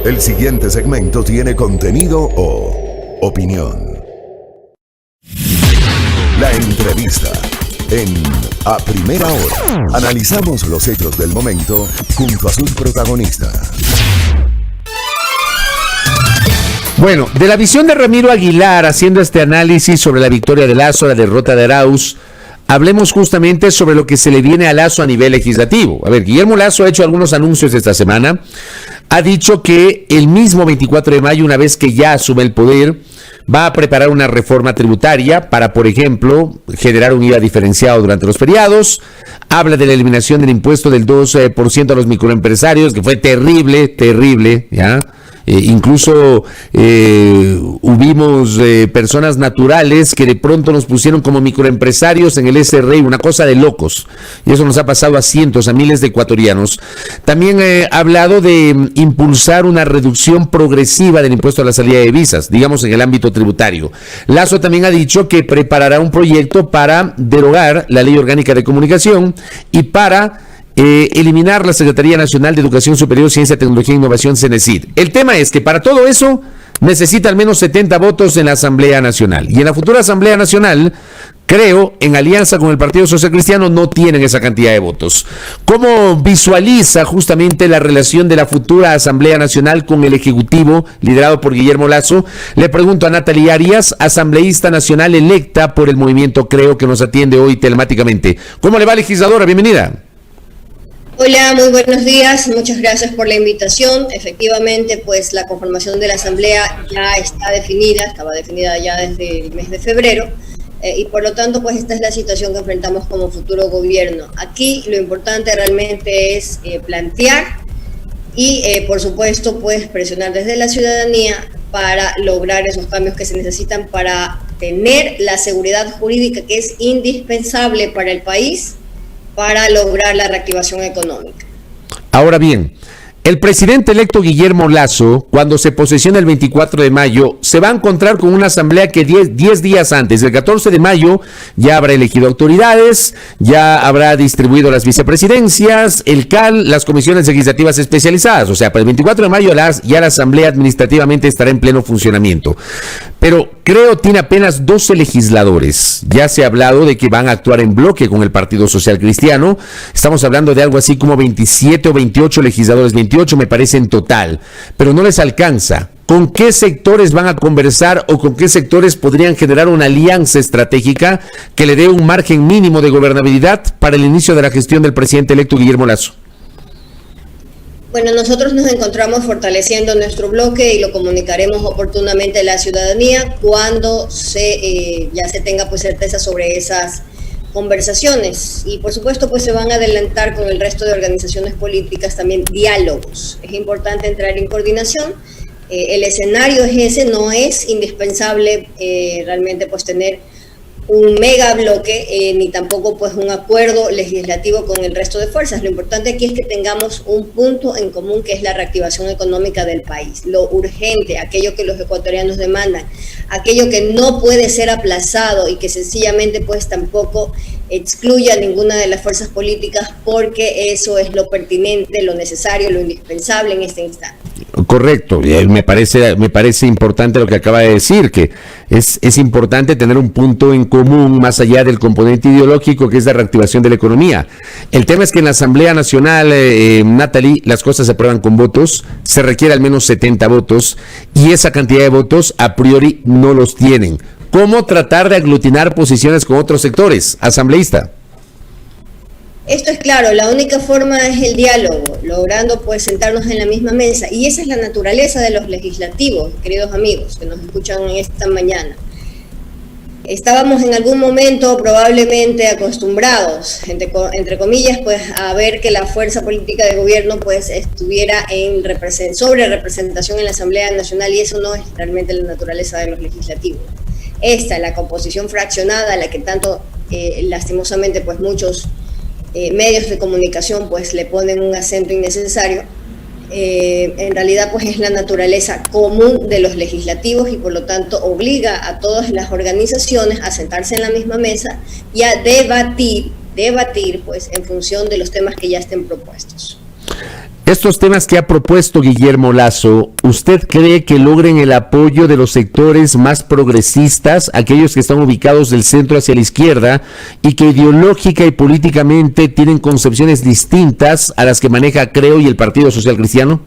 El siguiente segmento tiene contenido o opinión. La entrevista en A Primera Hora. Analizamos los hechos del momento junto a sus protagonistas. Bueno, de la visión de Ramiro Aguilar haciendo este análisis sobre la victoria de Lasso, la derrota de Arauz, hablemos justamente sobre lo que se le viene a Lasso a nivel legislativo. A ver, Guillermo Lasso ha hecho algunos anuncios esta semana. Ha dicho que el mismo 24 de mayo, una vez que ya asume el poder, va a preparar una reforma tributaria para, por ejemplo, generar un IVA diferenciado durante los feriados. Habla de la eliminación del impuesto del 2% a los microempresarios, que fue terrible, ¿ya? Incluso hubimos personas naturales que de pronto nos pusieron como microempresarios en el SRI, una cosa de locos, y eso nos ha pasado a cientos, a miles de ecuatorianos. También ha hablado de impulsar una reducción progresiva del impuesto a la salida de divisas, digamos en el ámbito tributario. Lasso también ha dicho que preparará un proyecto para derogar la Ley Orgánica de Comunicación y para eliminar la Secretaría Nacional de Educación Superior, Ciencia, Tecnología e Innovación, CENESID. El tema es que para todo eso necesita al menos 70 votos en la Asamblea Nacional. Y en la futura Asamblea Nacional, creo, en alianza con el Partido Social Cristiano, no tienen esa cantidad de votos. ¿Cómo visualiza justamente la relación de la futura Asamblea Nacional con el Ejecutivo, liderado por Guillermo Lasso? Le pregunto a Natalie Arias, asambleísta nacional electa por el movimiento Creo, que nos atiende hoy telemáticamente. ¿Cómo le va, legisladora? Bienvenida. Hola, muy buenos días, muchas gracias por la invitación. Efectivamente, pues la conformación de la Asamblea ya está definida, estaba definida ya desde el mes de febrero, y por lo tanto, pues esta es la situación que enfrentamos como futuro gobierno. Aquí lo importante realmente es plantear y, por supuesto, pues presionar desde la ciudadanía para lograr esos cambios que se necesitan para tener la seguridad jurídica que es indispensable para el país, para lograr la reactivación económica. Ahora bien, el presidente electo Guillermo Lasso, cuando se posesiona el 24 de mayo, se va a encontrar con una asamblea que 10 días antes, el 14 de mayo, ya habrá elegido autoridades, ya habrá distribuido las vicepresidencias, el CAL, las comisiones legislativas especializadas. O sea, para el 24 de mayo ya la asamblea administrativamente estará en pleno funcionamiento. Pero Creo tiene apenas 12 legisladores. Ya se ha hablado de que van a actuar en bloque con el Partido Social Cristiano. Estamos hablando de algo así como 27 o 28 legisladores, 28 me parece en total, pero no les alcanza. ¿Con qué sectores van a conversar o con qué sectores podrían generar una alianza estratégica que le dé un margen mínimo de gobernabilidad para el inicio de la gestión del presidente electo Guillermo Lasso? Bueno, nosotros nos encontramos fortaleciendo nuestro bloque y lo comunicaremos oportunamente a la ciudadanía cuando ya se tenga pues certeza sobre esas conversaciones. Y por supuesto pues se van a adelantar con el resto de organizaciones políticas también diálogos. Es importante entrar en coordinación. El escenario es ese, no es indispensable realmente pues tener un mega bloque, ni tampoco pues un acuerdo legislativo con el resto de fuerzas. Lo importante aquí es que tengamos un punto en común, que es la reactivación económica del país, lo urgente, aquello que los ecuatorianos demandan, aquello que no puede ser aplazado y que sencillamente pues tampoco excluya a ninguna de las fuerzas políticas, porque eso es lo pertinente, lo necesario, lo indispensable en este instante. Correcto, me parece importante lo que acaba de decir, que es importante tener un punto en común más allá del componente ideológico, que es la reactivación de la economía. El tema es que en la Asamblea Nacional, Natalie, las cosas se aprueban con votos, se requiere al menos 70 votos, y esa cantidad de votos a priori no los tienen. ¿Cómo tratar de aglutinar posiciones con otros sectores, asambleísta? Esto es claro, la única forma es el diálogo, logrando pues sentarnos en la misma mesa, y esa es la naturaleza de los legislativos, queridos amigos que nos escuchan en esta mañana. Estábamos en algún momento probablemente acostumbrados, entre comillas, pues a ver que la fuerza política de gobierno pues estuviera en sobre representación en la Asamblea Nacional, y eso no es realmente la naturaleza de los legislativos. Esta, la composición fraccionada, a la que tanto lastimosamente pues muchos medios de comunicación pues le ponen un acento innecesario, en realidad pues es la naturaleza común de los legislativos, y por lo tanto obliga a todas las organizaciones a sentarse en la misma mesa y a debatir pues en función de los temas que ya estén propuestos. Estos temas que ha propuesto Guillermo Lasso, ¿usted cree que logren el apoyo de los sectores más progresistas, aquellos que están ubicados del centro hacia la izquierda y que ideológica y políticamente tienen concepciones distintas a las que maneja Creo y el Partido Social Cristiano?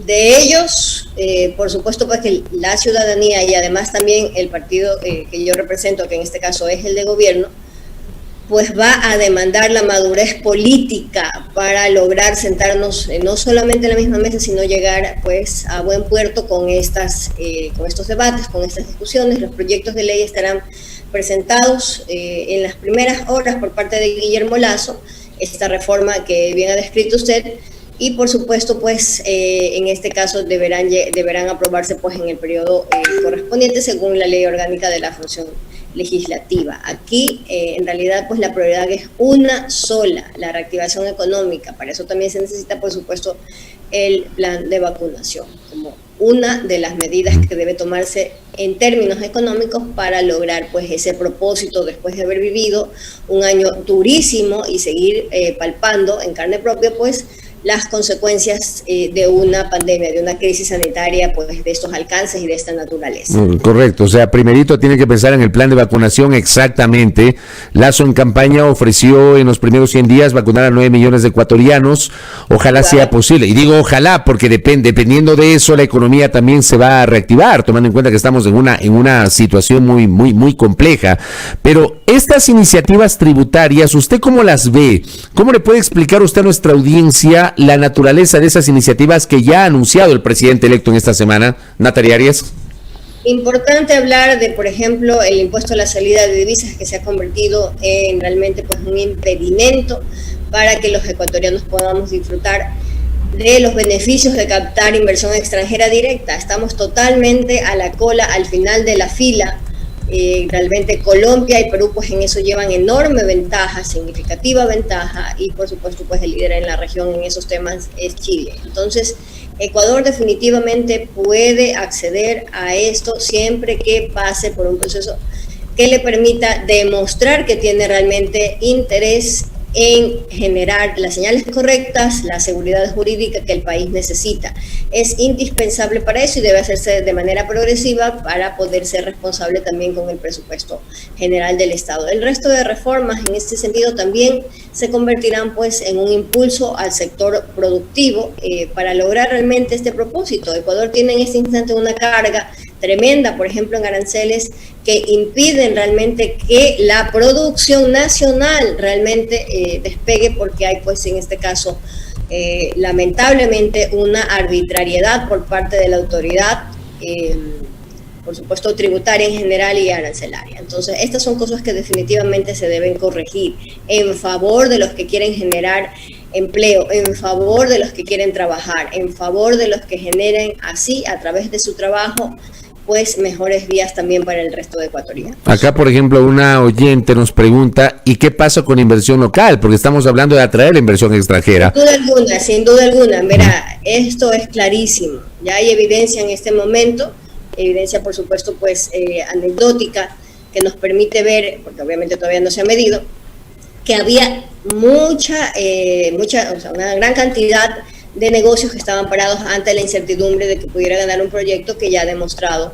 De ellos, por supuesto, pues que la ciudadanía y además también el partido que yo represento, que en este caso es el de gobierno, pues va a demandar la madurez política para lograr sentarnos no solamente en la misma mesa, sino llegar pues a buen puerto con estos debates, con estas discusiones. Los proyectos de ley estarán presentados en las primeras horas por parte de Guillermo Lasso, esta reforma que bien ha descrito usted, y por supuesto pues en este caso deberán aprobarse pues en el periodo correspondiente según la ley orgánica de la función legislativa. Aquí en realidad pues la prioridad es una sola, la reactivación económica. Para eso también se necesita por supuesto el plan de vacunación como una de las medidas que debe tomarse en términos económicos para lograr pues ese propósito después de haber vivido un año durísimo y seguir palpando en carne propia pues las consecuencias de una pandemia, de una crisis sanitaria, pues de estos alcances y de esta naturaleza. Correcto, o sea, primerito tiene que pensar en el plan de vacunación exactamente. Lasso en campaña ofreció en los primeros 100 días vacunar a 9 millones de ecuatorianos. Ojalá sea posible. Y digo ojalá porque dependiendo de eso la economía también se va a reactivar, tomando en cuenta que estamos en una situación muy compleja. Pero estas iniciativas tributarias, ¿usted cómo las ve? ¿Cómo le puede explicar usted a nuestra audiencia la naturaleza de esas iniciativas que ya ha anunciado el presidente electo en esta semana? Natalia Arias. Importante hablar de, por ejemplo, el impuesto a la salida de divisas, que se ha convertido en realmente pues un impedimento para que los ecuatorianos podamos disfrutar de los beneficios de captar inversión extranjera directa. Estamos totalmente a la cola, al final de la fila. Realmente Colombia y Perú pues en eso llevan enorme ventaja, significativa ventaja, y por supuesto pues el líder en la región en esos temas es Chile. Entonces Ecuador definitivamente puede acceder a esto siempre que pase por un proceso que le permita demostrar que tiene realmente interés en generar las señales correctas, la seguridad jurídica que el país necesita. Es indispensable para eso y debe hacerse de manera progresiva para poder ser responsable también con el presupuesto general del Estado. El resto de reformas en este sentido también se convertirán pues en un impulso al sector productivo para lograr realmente este propósito. Ecuador tiene en este instante una carga tremenda, por ejemplo en aranceles, que impiden realmente que la producción nacional realmente despegue, porque hay pues en este caso lamentablemente una arbitrariedad por parte de la autoridad, por supuesto tributaria en general y arancelaria. Entonces estas son cosas que definitivamente se deben corregir en favor de los que quieren generar empleo, en favor de los que quieren trabajar, en favor de los que generen así a través de su trabajo pues mejores días también para el resto de ecuatorianos. Acá, por ejemplo, una oyente nos pregunta, ¿y qué pasa con inversión local? Porque estamos hablando de atraer la inversión extranjera. Sin duda alguna, verá, esto es clarísimo. Ya hay evidencia en este momento, evidencia por supuesto pues anecdótica, que nos permite ver, porque obviamente todavía no se ha medido, que había una gran cantidad de negocios que estaban parados ante la incertidumbre de que pudiera ganar un proyecto que ya ha demostrado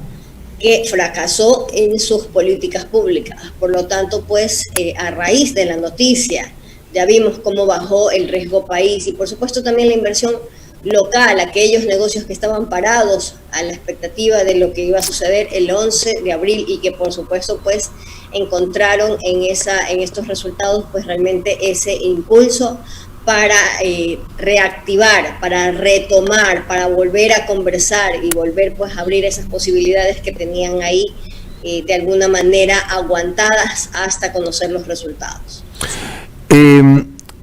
que fracasó en sus políticas públicas. Por lo tanto, pues a raíz de la noticia ya vimos cómo bajó el riesgo país y por supuesto también la inversión local, aquellos negocios que estaban parados a la expectativa de lo que iba a suceder el 11 de abril y que por supuesto pues encontraron en estos resultados pues realmente ese impulso para reactivar, para retomar, para volver a conversar y volver pues a abrir esas posibilidades que tenían ahí de alguna manera aguantadas hasta conocer los resultados.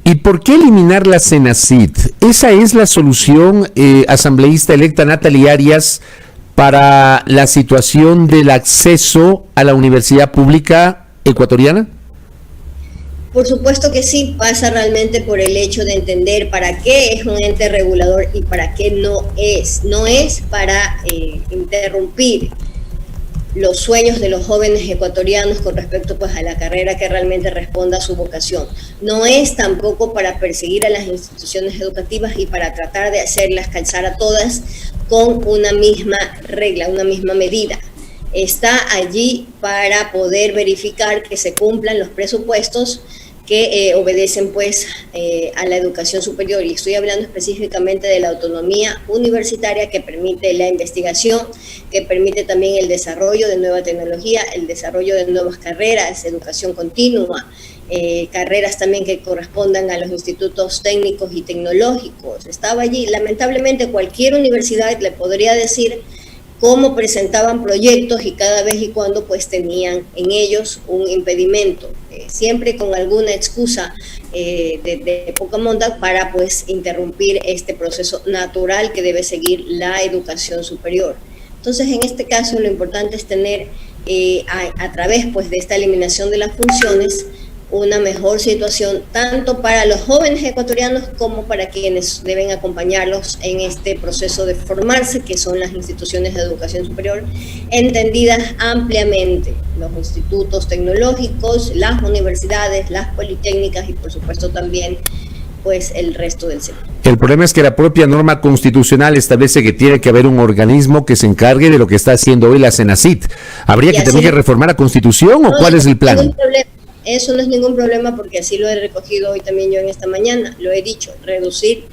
¿Y por qué eliminar la CENACYT? ¿Esa es la solución, asambleísta electa Natalia Arias, para la situación del acceso a la universidad pública ecuatoriana? Por supuesto que sí, pasa realmente por el hecho de entender para qué es un ente regulador y para qué no es. No es para interrumpir los sueños de los jóvenes ecuatorianos con respecto pues a la carrera que realmente responda a su vocación. No es tampoco para perseguir a las instituciones educativas y para tratar de hacerlas calzar a todas con una misma regla, una misma medida. Está allí para poder verificar que se cumplan los presupuestos que obedecen pues a la educación superior, y estoy hablando específicamente de la autonomía universitaria que permite la investigación, que permite también el desarrollo de nueva tecnología, el desarrollo de nuevas carreras, educación continua, carreras también que correspondan a los institutos técnicos y tecnológicos. Estaba allí. Lamentablemente cualquier universidad le podría decir cómo presentaban proyectos y cada vez y cuando pues tenían en ellos un impedimento, siempre con alguna excusa de poca monta para pues interrumpir este proceso natural que debe seguir la educación superior. Entonces, en este caso lo importante es tener a través pues de esta eliminación de las funciones una mejor situación tanto para los jóvenes ecuatorianos como para quienes deben acompañarlos en este proceso de formarse, que son las instituciones de educación superior, entendidas ampliamente, los institutos tecnológicos, las universidades, las politécnicas y por supuesto también pues el resto del sector. El problema es que la propia norma constitucional establece que tiene que haber un organismo que se encargue de lo que está haciendo hoy la CENACYT. ¿Habría que también reformar la Constitución o cuál es el plan? Eso no es ningún problema porque así lo he recogido hoy también yo en esta mañana, lo he dicho, reducir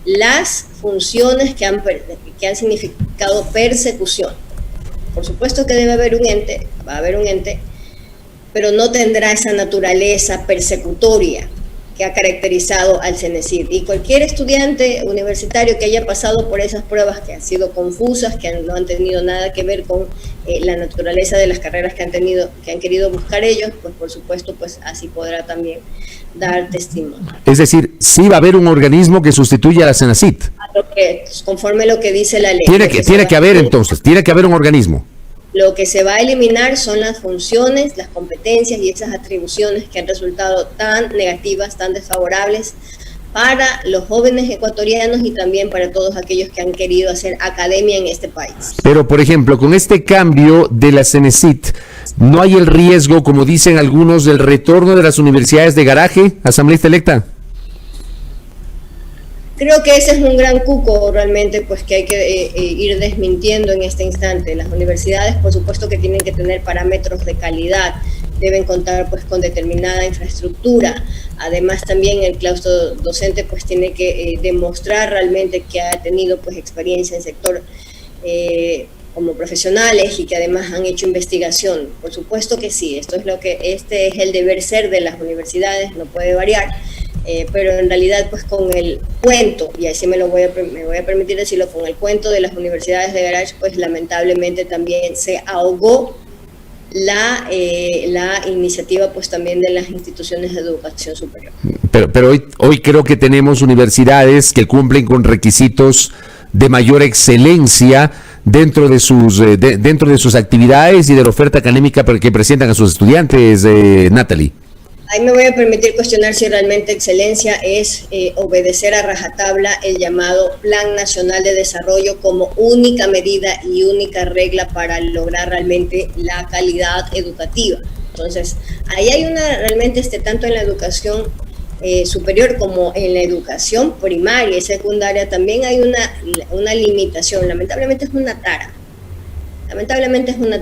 las funciones que han significado persecución. Por supuesto que debe haber un ente, va a haber un ente, pero no tendrá esa naturaleza persecutoria que ha caracterizado al CENESID. Y cualquier estudiante universitario que haya pasado por esas pruebas que han sido confusas, que no han tenido nada que ver con la naturaleza de las carreras que han querido buscar ellos, pues por supuesto, pues así podrá también dar testimonio. Es decir, sí va a haber un organismo que sustituya a la CENACYT. Conforme lo que dice la ley. Tiene que haber entonces, tiene que haber un organismo. Lo que se va a eliminar son las funciones, las competencias y esas atribuciones que han resultado tan negativas, tan desfavorables para los jóvenes ecuatorianos y también para todos aquellos que han querido hacer academia en este país. Pero, por ejemplo, con este cambio de la CENESID, ¿no hay el riesgo, como dicen algunos, del retorno de las universidades de garaje, asambleísta electa? Creo que ese es un gran cuco realmente pues que hay que ir desmintiendo en este instante. Las universidades, por supuesto que tienen que tener parámetros de calidad, deben contar pues con determinada infraestructura. Además también el claustro docente pues tiene que demostrar realmente que ha tenido pues experiencia en sector como profesionales y que además han hecho investigación. Por supuesto que sí, este es el deber ser de las universidades, no puede variar. Pero en realidad pues con el cuento, y así me voy a permitir decirlo, con el cuento de las universidades de garage pues lamentablemente también se ahogó la iniciativa pues también de las instituciones de educación superior. Pero hoy creo que tenemos universidades que cumplen con requisitos de mayor excelencia dentro de sus actividades y de la oferta académica que presentan a sus estudiantes, Natalie. Ahí me voy a permitir cuestionar si realmente excelencia es obedecer a rajatabla el llamado Plan Nacional de Desarrollo como única medida y única regla para lograr realmente la calidad educativa. Entonces, ahí hay realmente tanto en la educación superior como en la educación primaria y secundaria también hay una limitación. Lamentablemente es una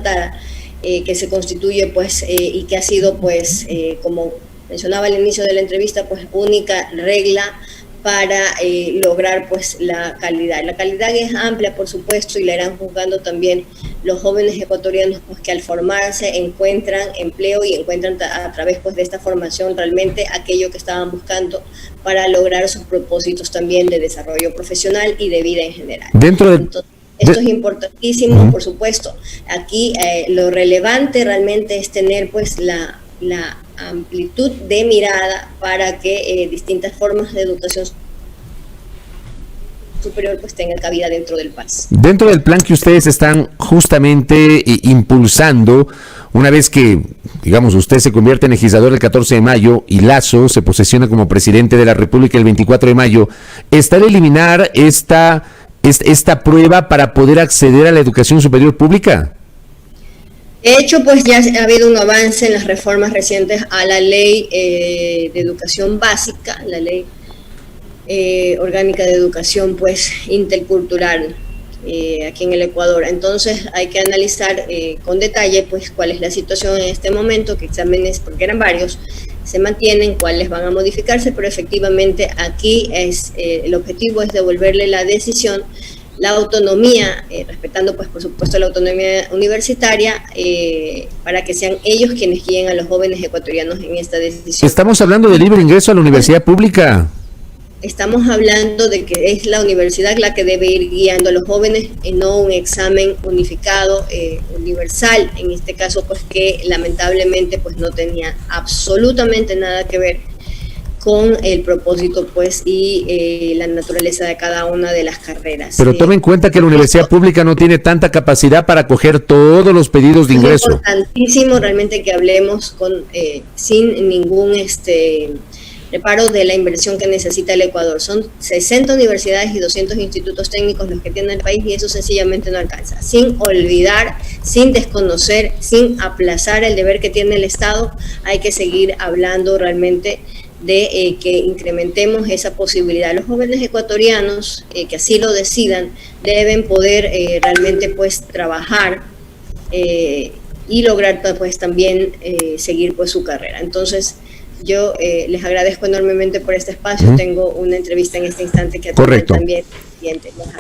tara. Que se constituye pues y que ha sido pues como mencionaba al inicio de la entrevista pues única regla para lograr pues la calidad. La calidad es amplia por supuesto y la irán juzgando también los jóvenes ecuatorianos pues que al formarse encuentran empleo y encuentran a través pues de esta formación realmente aquello que estaban buscando para lograr sus propósitos también de desarrollo profesional y de vida en general. Esto es importantísimo, por supuesto. Aquí lo relevante realmente es tener pues la amplitud de mirada para que distintas formas de educación superior pues tengan cabida dentro del país. Dentro del plan que ustedes están justamente impulsando, una vez que, digamos, usted se convierte en legislador el 14 de mayo y Lasso se posesiona como presidente de la República el 24 de mayo, ¿está de eliminar esta prueba para poder acceder a la educación superior pública? De hecho, pues ya ha habido un avance en las reformas recientes a la ley de educación básica, la ley orgánica de educación pues intercultural aquí en el Ecuador. Entonces hay que analizar con detalle pues cuál es la situación en este momento, qué exámenes, porque eran varios, se mantienen, cuáles van a modificarse, pero efectivamente aquí el objetivo es devolverle la decisión, la autonomía, respetando pues por supuesto la autonomía universitaria, para que sean ellos quienes guíen a los jóvenes ecuatorianos en esta decisión. Estamos hablando de libre ingreso a la universidad pública. Estamos hablando de que es la universidad la que debe ir guiando a los jóvenes, no un examen unificado, universal, en este caso pues que lamentablemente pues no tenía absolutamente nada que ver con el propósito pues y la naturaleza de cada una de las carreras. Pero tome en cuenta que la universidad pública no tiene tanta capacidad para acoger todos los pedidos de ingreso. Es importantísimo realmente que hablemos sin ningún reparo de la inversión que necesita el Ecuador. Son 60 universidades y 200 institutos técnicos los que tiene el país y eso sencillamente no alcanza. Sin olvidar, sin desconocer, sin aplazar el deber que tiene el Estado, hay que seguir hablando realmente de que incrementemos esa posibilidad. Los jóvenes ecuatorianos que así lo decidan deben poder realmente pues trabajar y lograr pues también seguir pues su carrera. Entonces yo les agradezco enormemente por este espacio. Tengo una entrevista en este instante que correcto. También.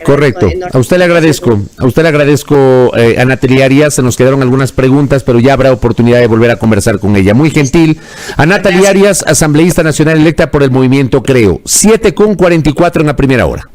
Correcto. A usted le agradezco, Ana Natalia Arias. Se nos quedaron algunas preguntas, pero ya habrá oportunidad de volver a conversar con ella. Muy gentil. Ana Natalia Arias, asambleísta nacional electa por el movimiento Creo. 7:44 en la primera hora.